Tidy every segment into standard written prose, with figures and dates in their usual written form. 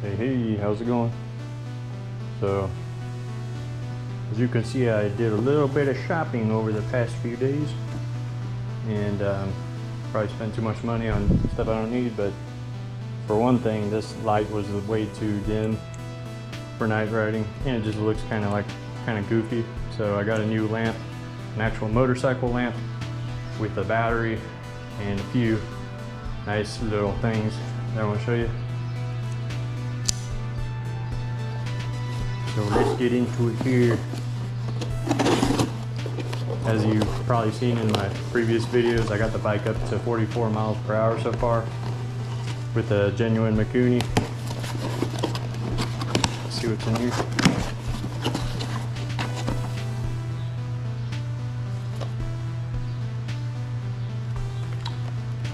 Hey, how's it going? So, as you can see, I did a little bit of shopping over the past few days, and probably spent too much money on stuff I don't need, but for one thing, this light was way too dim for night riding, and it just looks kind of goofy. So I got a new lamp, an actual motorcycle lamp with a battery and a few nice little things that I want to show you. So let's get into it here. As you've probably seen in my previous videos, I got the bike up to 44 miles per hour so far with a genuine Mikuni. Let's see what's in here.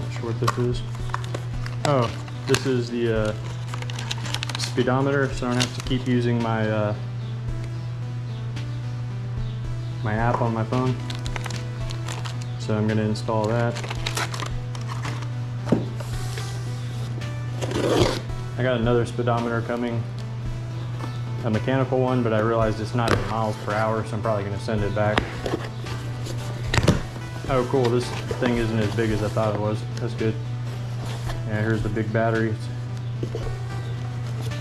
Not sure what this is. Oh, this is the speedometer, so I don't have to keep using my my app on my phone. So I'm going to install that. I got another speedometer coming, a mechanical one, but I realized it's not in miles per hour, so I'm probably going to send it back. Oh cool, this thing isn't as big as I thought it was. That's good. Yeah, here's the big battery.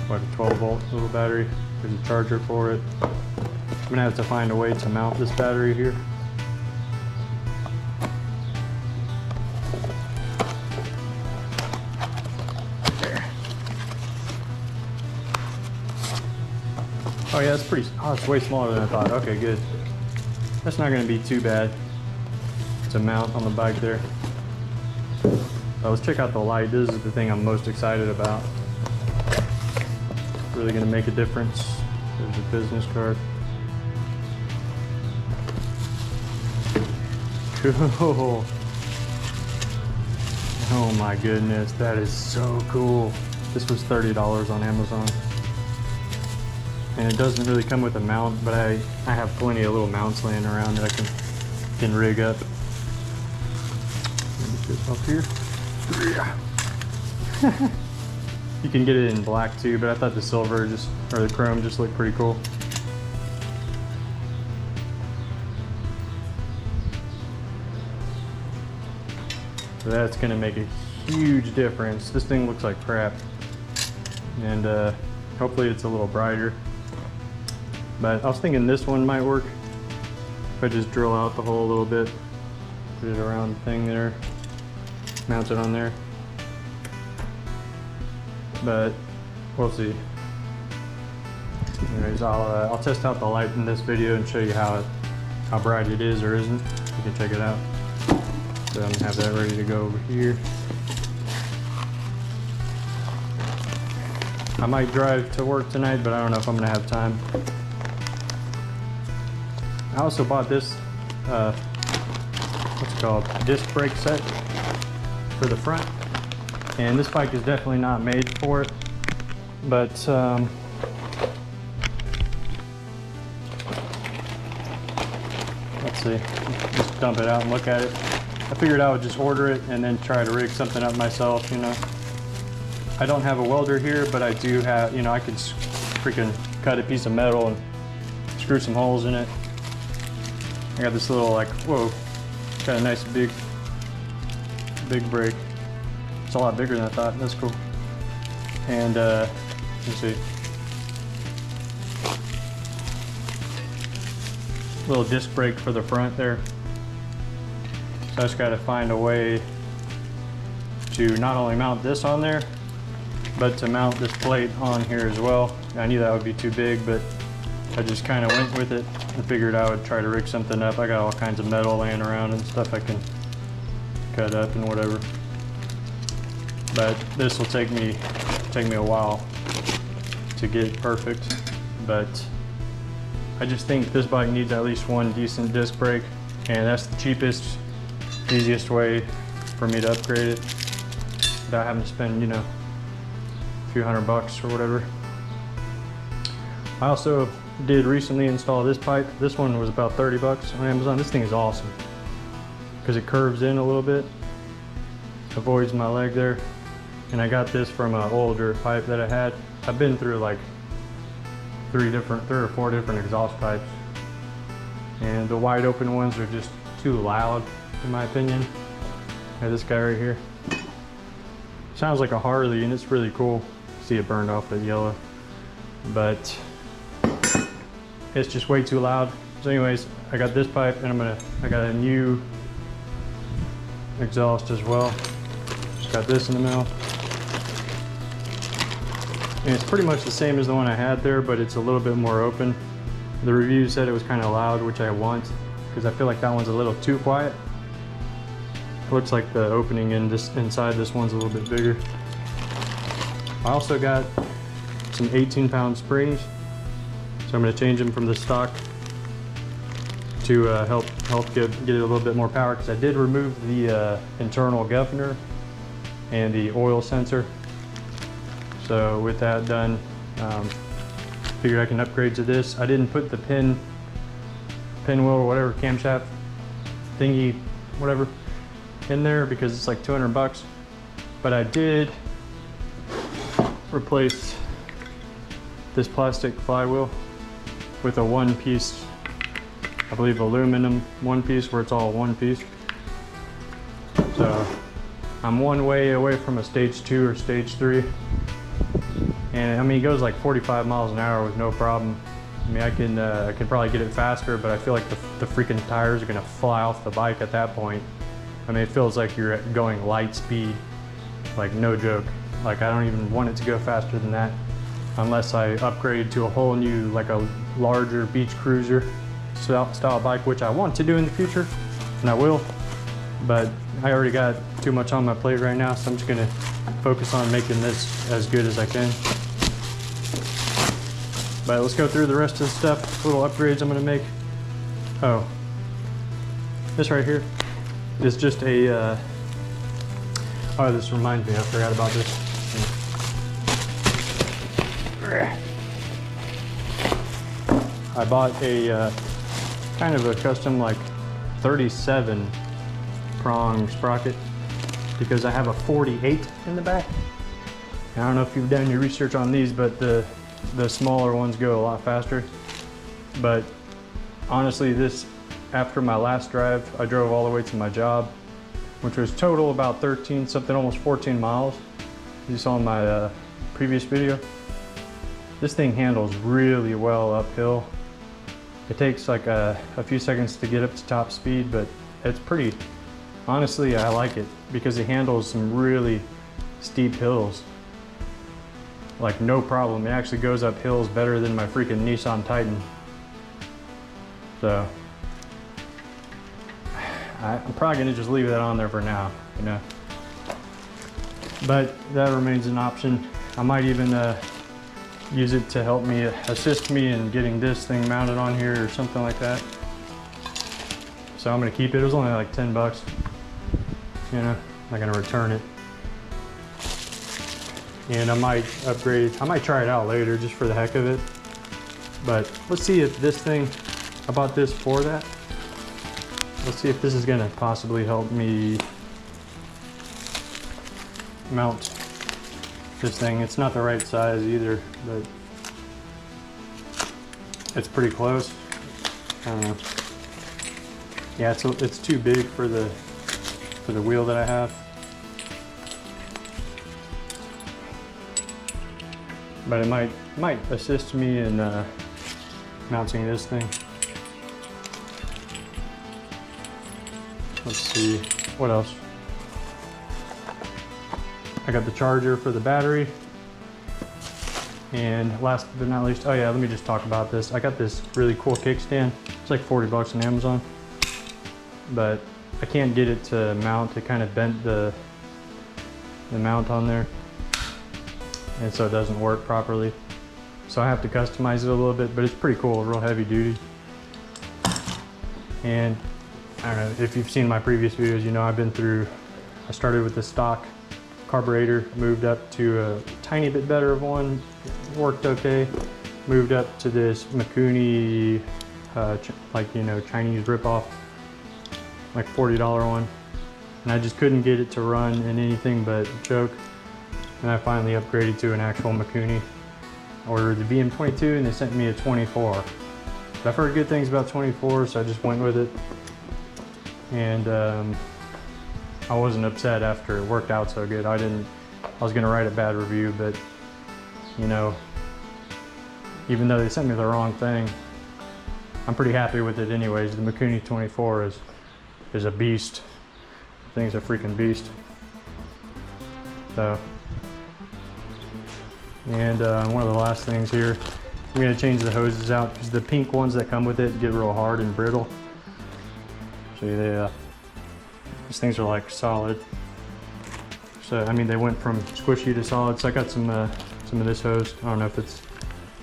What, a 12-volt little battery. There's a charger for it. I'm gonna have to find a way to mount this battery here. There. Oh yeah, it's way smaller than I thought. Okay, good. That's not gonna be too bad to mount on the bike there. So let's check out the light. This is the thing I'm most excited about. Really gonna make a difference. There's a business card. Cool. Oh my goodness, that is so cool. This was $30 on Amazon. And it doesn't really come with a mount, but I have plenty of little mounts laying around that I can rig up. Let me get this up here. You can get it in black too, but I thought the silver or the chrome just looked pretty cool. So that's gonna make a huge difference. This thing looks like crap. And hopefully it's a little brighter. But I was thinking this one might work. If I just drill out the hole a little bit, put it around the thing there, mount it on there. But we'll see. Anyways, I'll test out the light in this video and show you how bright it is or isn't. You can check it out. So I'm gonna have that ready to go over here. I might drive to work tonight, but I don't know if I'm gonna have time. I also bought this, what's it called? Disc brake set for the front. And this bike is definitely not made for it, but let's see, just dump it out and look at it. I figured I would just order it and then try to rig something up myself, you know. I don't have a welder here, but I do have, you know, I could freaking cut a piece of metal and screw some holes in it. I got this little, like, whoa, got a nice big brake. It's a lot bigger than I thought. That's cool. And let's see, little disc brake for the front there. So I just got to find a way to not only mount this on there, but to mount this plate on here as well. I knew that would be too big, but I just kind of went with it and figured I would try to rig something up. I got all kinds of metal laying around and stuff I can cut up and whatever. But this will take me a while to get perfect. But I just think this bike needs at least one decent disc brake, and that's the cheapest, easiest way for me to upgrade it without having to spend, you know, a few $100 or whatever. I also did recently install this pipe. This one was about 30 bucks on Amazon. This thing is awesome because it curves in a little bit, avoids my leg there. And I got this from an older pipe that I had. I've been through like three or four different exhaust pipes. And the wide open ones are just too loud, in my opinion. Like this guy right here. Sounds like a Harley, and it's really cool. See it burned off that yellow. But it's just way too loud. So anyways, I got this pipe, and I got a new exhaust as well. Just got this in the middle. And it's pretty much the same as the one I had there, but it's a little bit more open. The review said it was kind of loud, which I want, because I feel like that one's a little too quiet. Looks like the opening inside this one's a little bit bigger. I also got some 18-pound springs, so I'm going to change them from the stock to help get it a little bit more power, because I did remove the internal governor and the oil sensor. So with that done, figured I can upgrade to this. I didn't put the pinwheel or whatever, camshaft thingy, whatever, in there because it's like 200 bucks. But I did replace this plastic flywheel with a one-piece, I believe aluminum one-piece, where it's all one piece. So I'm one way away from a stage 2 or stage 3. And I mean, it goes like 45 miles an hour with no problem. I mean, I can probably get it faster, but I feel like the freaking tires are gonna fly off the bike at that point. I mean, it feels like you're going light speed, like no joke. Like I don't even want it to go faster than that, unless I upgrade to a whole new, like a larger beach cruiser style bike, which I want to do in the future, and I will. But I already got too much on my plate right now, so I'm just gonna focus on making this as good as I can. But let's go through the rest of the stuff, little upgrades I'm gonna make. Oh, this right here is just a, oh, this reminds me, I forgot about this. I bought a kind of a custom like 37 prong sprocket because I have a 48 in the back. I don't know if you've done your research on these, but the smaller ones go a lot faster. But honestly, this, after my last drive, I drove all the way to my job, which was total about 13 something, almost 14 miles. You saw in my previous video. This thing handles really well uphill. It takes like a few seconds to get up to top speed, but it's pretty, honestly, I like it because it handles some really steep hills. Like no problem. It actually goes up hills better than my freaking Nissan Titan. So I'm probably gonna just leave that on there for now, you know. But that remains an option. I might even use it to help me, assist me in getting this thing mounted on here or something like that. So I'm gonna keep it. It was only like 10 bucks. You know, I'm not gonna return it. And I might upgrade, I might try it out later just for the heck of it. But let's see if this thing, I bought this for that. Let's see if this is gonna possibly help me mount this thing. It's not the right size either, but it's pretty close. I don't know. Yeah, it's too big for the wheel that I have. But it might assist me in mounting this thing. Let's see, what else? I got the charger for the battery. And last but not least, oh yeah, let me just talk about this. I got this really cool kickstand. It's like 40 bucks on Amazon. But I can't get it to mount. It kind of bent the mount on there. And so it doesn't work properly. So I have to customize it a little bit, but it's pretty cool, real heavy duty. And I don't know, if you've seen my previous videos, you know I started with the stock carburetor, moved up to a tiny bit better of one, worked okay. Moved up to this Mikuni, like, you know, Chinese ripoff, like $40 one. And I just couldn't get it to run in anything but choke. and I finally upgraded to an actual Mikuni. I ordered the VM22 and they sent me a 24. I've heard good things about 24, so I just went with it. And I wasn't upset after it worked out so good. I was gonna write a bad review, but you know, even though they sent me the wrong thing, I'm pretty happy with it anyways. The Mikuni 24 is a beast. The thing's a freaking beast. So, and one of the last things here, I'm gonna change the hoses out because the pink ones that come with it get real hard and brittle. So these things are like solid. So I mean, they went from squishy to solid. So I got some of this hose. I don't know if it's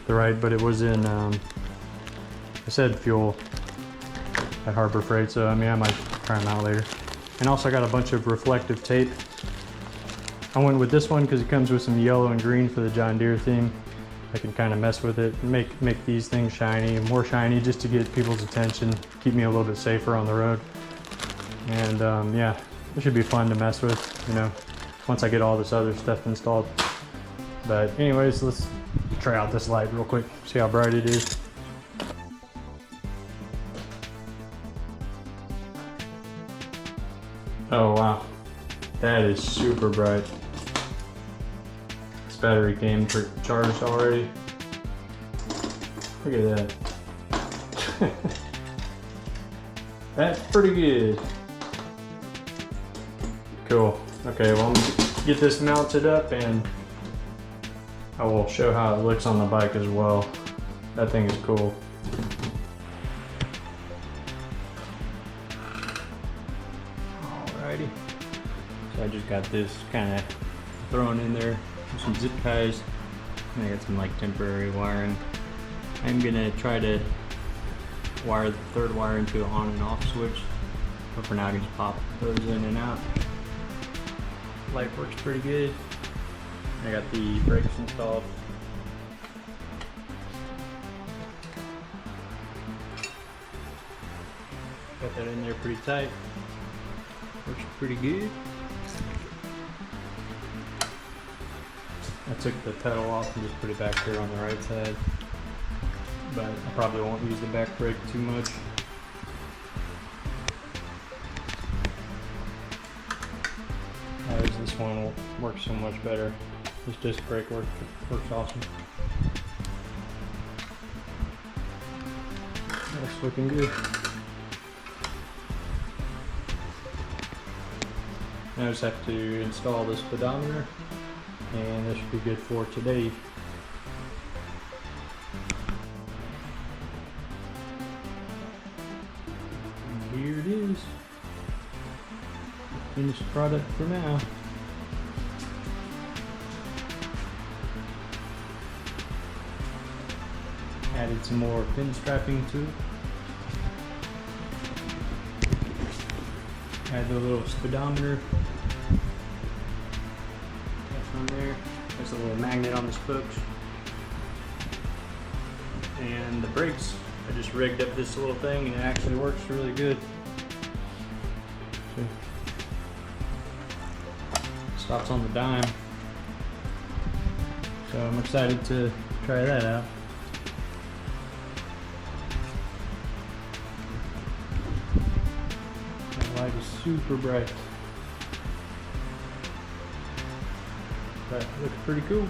the right, but it was in. I said fuel at Harbor Freight, so I mean I might try them out later. And also I got a bunch of reflective tape. I went with this one because it comes with some yellow and green for the John Deere theme. I can kind of mess with it and make these things shiny, more shiny, just to get people's attention, keep me a little bit safer on the road. And yeah, it should be fun to mess with, you know, once I get all this other stuff installed. But anyways, let's try out this light real quick, see how bright it is. Oh wow, that is super bright. This battery came charged already. Look at that. That's pretty good. Cool. Okay, well I'm gonna get this mounted up and I will show how it looks on the bike as well. That thing is cool. Alrighty. So I just got this kind of thrown in there with some zip ties. And I got some like temporary wiring. I'm gonna try to wire the third wire into an on and off switch. But for now I can just pop those in and out. Light works pretty good. I got the brakes installed. Got that in there pretty tight. Works pretty good. I took the pedal off and just put it back here on the right side. But I probably won't use the back brake too much. This one works so much better. This disc brake works awesome. That's looking good. Now I just have to install this speedometer, and this should be good for today. And here it is. Finished product for now. Added some more pin strapping to it. Add the little speedometer. That's on there. There's a little magnet on the spokes. And the brakes, I just rigged up this little thing and it actually works really good. See? Stops on the dime. So I'm excited to try that out. That light is super bright. That looks pretty cool.